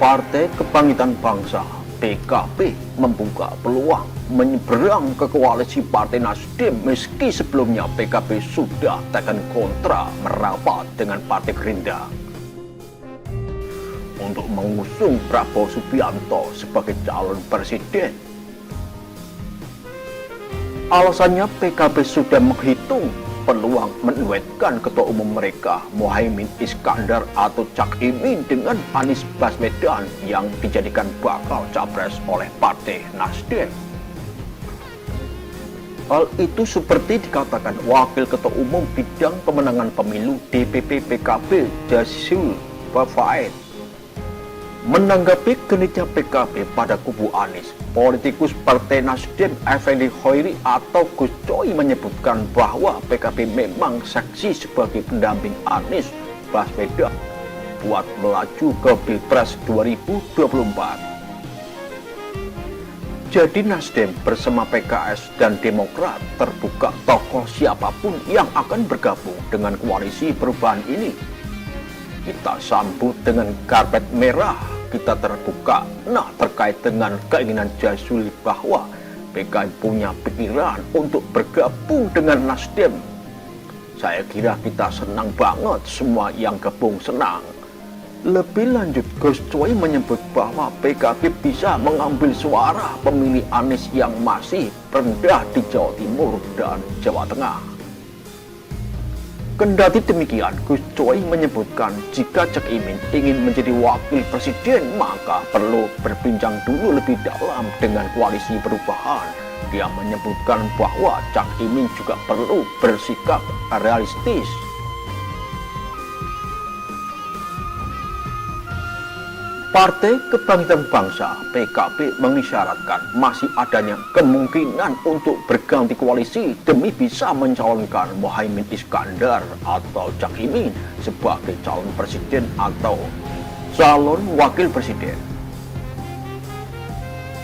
Partai Kebangkitan Bangsa (PKB) membuka peluang menyeberang ke koalisi Partai Nasdem meski sebelumnya PKB sudah tekan kontra merapat dengan Partai Gerindra untuk mengusung Prabowo Subianto sebagai calon presiden. Alasannya PKB sudah menghitung peluang menduetkan ketua umum mereka Muhaimin Iskandar atau Cak Imin dengan Anies Baswedan yang dijadikan bakal capres oleh Partai Nasdem. Hal itu seperti dikatakan Wakil Ketua Umum Bidang Pemenangan Pemilu DPP PKB Jasul Bafaid. Menanggapi genitnya PKB pada kubu Anies, politikus Partai Nasdem Effendi Hoiri atau Gus Coy menyebutkan bahwa PKB memang seksi sebagai pendamping Anies Baswedan buat melaju ke Pilpres 2024. Jadi Nasdem bersama PKS dan Demokrat terbuka tokoh siapapun yang akan bergabung dengan koalisi perubahan ini. Kita sambut dengan karpet merah, kita terbuka. Nah, terkait dengan keinginan Jasul bahwa PKB punya pikiran untuk bergabung dengan Nasdem, saya kira kita senang banget, semua yang gabung senang. Lebih lanjut, Gus Coy menyebut bahwa PKB bisa mengambil suara pemilih Anies yang masih rendah di Jawa Timur dan Jawa Tengah. Kendati demikian, Gus Coy menyebutkan jika Cak Imin ingin menjadi wakil presiden maka perlu berbincang dulu lebih dalam dengan koalisi perubahan. Dia menyebutkan bahwa Cak Imin juga perlu bersikap realistis. Partai Kebangkitan Bangsa (PKB) mengisyaratkan masih adanya kemungkinan untuk berganti koalisi demi bisa mencalonkan Muhaimin Iskandar atau Cak Imin sebagai calon presiden atau calon wakil presiden.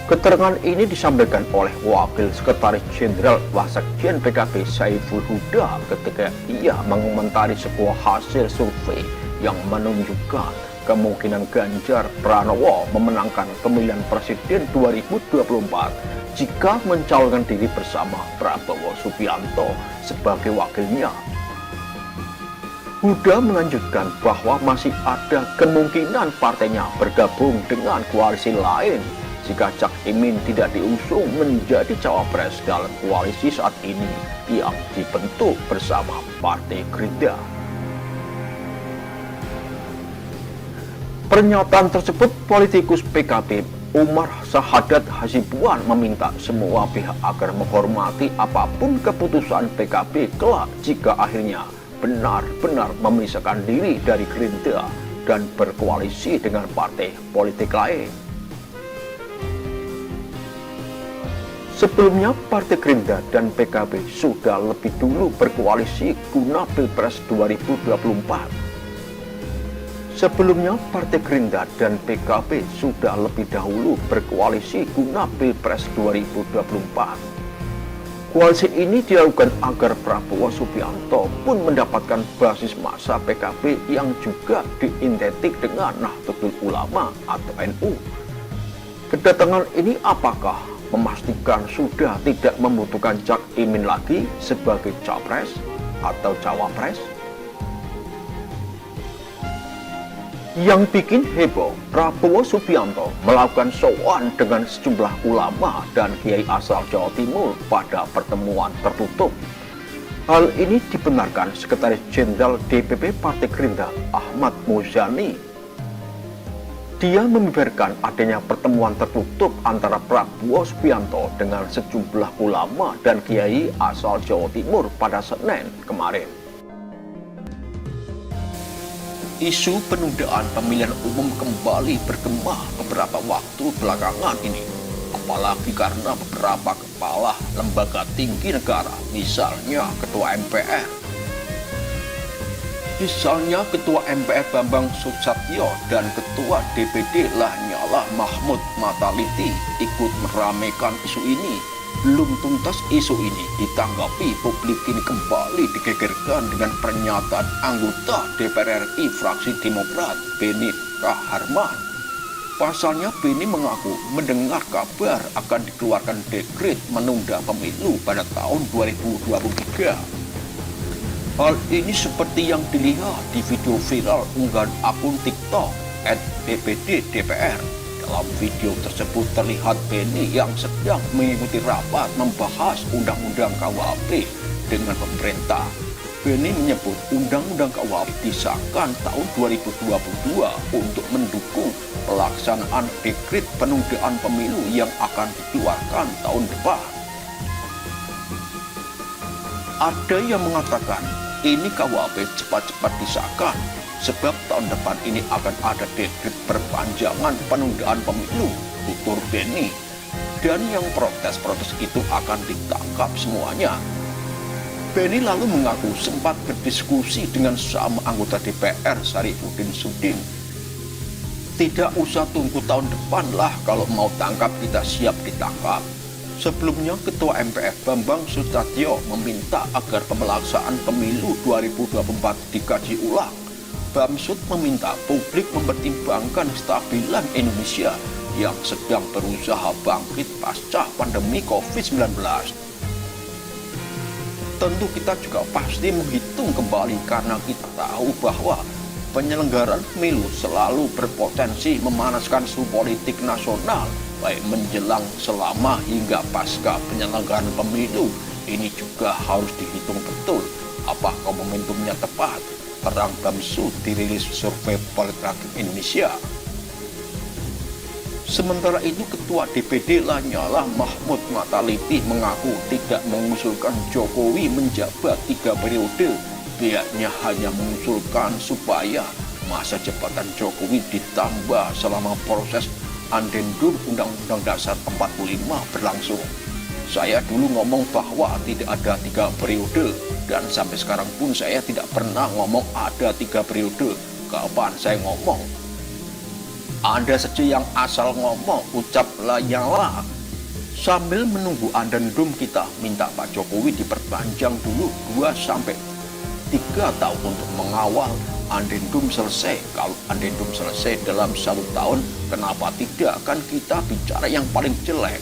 Keterangan ini disampaikan oleh Wakil Sekretaris Jenderal Wasekjen PKB Saiful Huda ketika ia mengomentari sebuah hasil survei yang menunjukkan kemungkinan Ganjar Pranowo memenangkan pemilihan presiden 2024 jika mencalonkan diri bersama Prabowo Subianto sebagai wakilnya. Huda melanjutkan bahwa masih ada kemungkinan partainya bergabung dengan koalisi lain jika Cak Imin tidak diusung menjadi cawapres dalam koalisi saat ini yang dibentuk bersama Partai Gerindra. Pernyataan tersebut politikus PKB Umar Sahadat Hasibuan meminta semua pihak agar menghormati apapun keputusan PKB kelak jika akhirnya benar-benar memisahkan diri dari Gerindra dan berkoalisi dengan partai politik lain. Sebelumnya Partai Gerindra dan PKB sudah lebih dulu berkoalisi guna Pilpres 2024. Sebelumnya, Partai Gerindra dan PKB sudah lebih dahulu berkoalisi guna Pilpres 2024. Koalisi ini dilakukan agar Prabowo Subianto pun mendapatkan basis massa PKB yang juga diidentik dengan Nahdlatul Ulama atau NU. Kedatangan ini apakah memastikan sudah tidak membutuhkan Cak Imin lagi sebagai capres atau cawapres? Yang bikin heboh, Prabowo Subianto melakukan sowan dengan sejumlah ulama dan kiai asal Jawa Timur pada pertemuan tertutup. Hal ini dibenarkan Sekretaris Jenderal DPP Partai Gerindra Ahmad Muzani. Dia membeberkan adanya pertemuan tertutup antara Prabowo Subianto dengan sejumlah ulama dan kiai asal Jawa Timur pada Senin kemarin. Isu penundaan pemilihan umum kembali bergema beberapa waktu belakangan ini, apalagi karena beberapa kepala lembaga tinggi negara, misalnya Ketua MPR Bambang Susatyo dan Ketua DPD Lanyala Lanyala Mahmud Mataliti ikut meramaikan isu ini. Belum tuntas isu ini ditanggapi, publik kini kembali digegerkan dengan pernyataan anggota DPR RI fraksi Demokrat Beni Kaharman. Pasalnya Beni mengaku mendengar kabar akan dikeluarkan dekret menunda pemilu pada tahun 2023. Hal ini seperti yang dilihat di video viral unggahan akun TikTok @BPD-DPR. Dalam video tersebut terlihat Beni yang sedang mengikuti rapat membahas Undang-Undang KUHP dengan pemerintah. Beni menyebut Undang-Undang KUHP disahkan tahun 2022 untuk mendukung pelaksanaan dekret penundaan pemilu yang akan dikeluarkan tahun depan. Ada yang mengatakan ini KUHP cepat-cepat disahkan, sebab tahun depan ini akan ada dekret perpanjangan penundaan pemilu, tutur Beni. Dan yang protes-protes itu akan ditangkap semuanya. Beni lalu mengaku sempat berdiskusi dengan sama anggota DPR Syarifuddin Suding. Tidak usah tunggu tahun depan lah, kalau mau tangkap kita siap ditangkap. Sebelumnya Ketua MPR Bambang Susatyo meminta agar pelaksanaan pemilu 2024 dikaji ulang. Bamsud meminta publik mempertimbangkan kestabilan Indonesia yang sedang berusaha bangkit pasca pandemi COVID-19. Tentu kita juga pasti menghitung kembali karena kita tahu bahwa penyelenggaraan pemilu selalu berpotensi memanaskan suhu politik nasional, baik menjelang, selama, hingga pasca penyelenggaraan pemilu. Ini juga harus dihitung betul apakah momentumnya tepat. Terang Bamsud dirilis survei Poltreking Indonesia. Sementara itu, Ketua DPD Lanyala Mahmud Mataliti mengaku tidak mengusulkan Jokowi menjabat 3 periode. Pihaknya hanya mengusulkan supaya masa jabatan Jokowi ditambah selama proses adendum Undang-Undang Dasar 45 berlangsung. Saya dulu ngomong bahwa tidak ada 3 periode, dan sampai sekarang pun saya tidak pernah ngomong ada 3 periode. Kapan saya ngomong? Anda saja yang asal ngomong, ucap Lanyala. Sambil menunggu adendum, kita minta Pak Jokowi diperpanjang dulu 2-3 tahun untuk mengawal adendum selesai. Kalau adendum selesai dalam 1 tahun, kenapa tidak? Kan kita bicara yang paling jelek.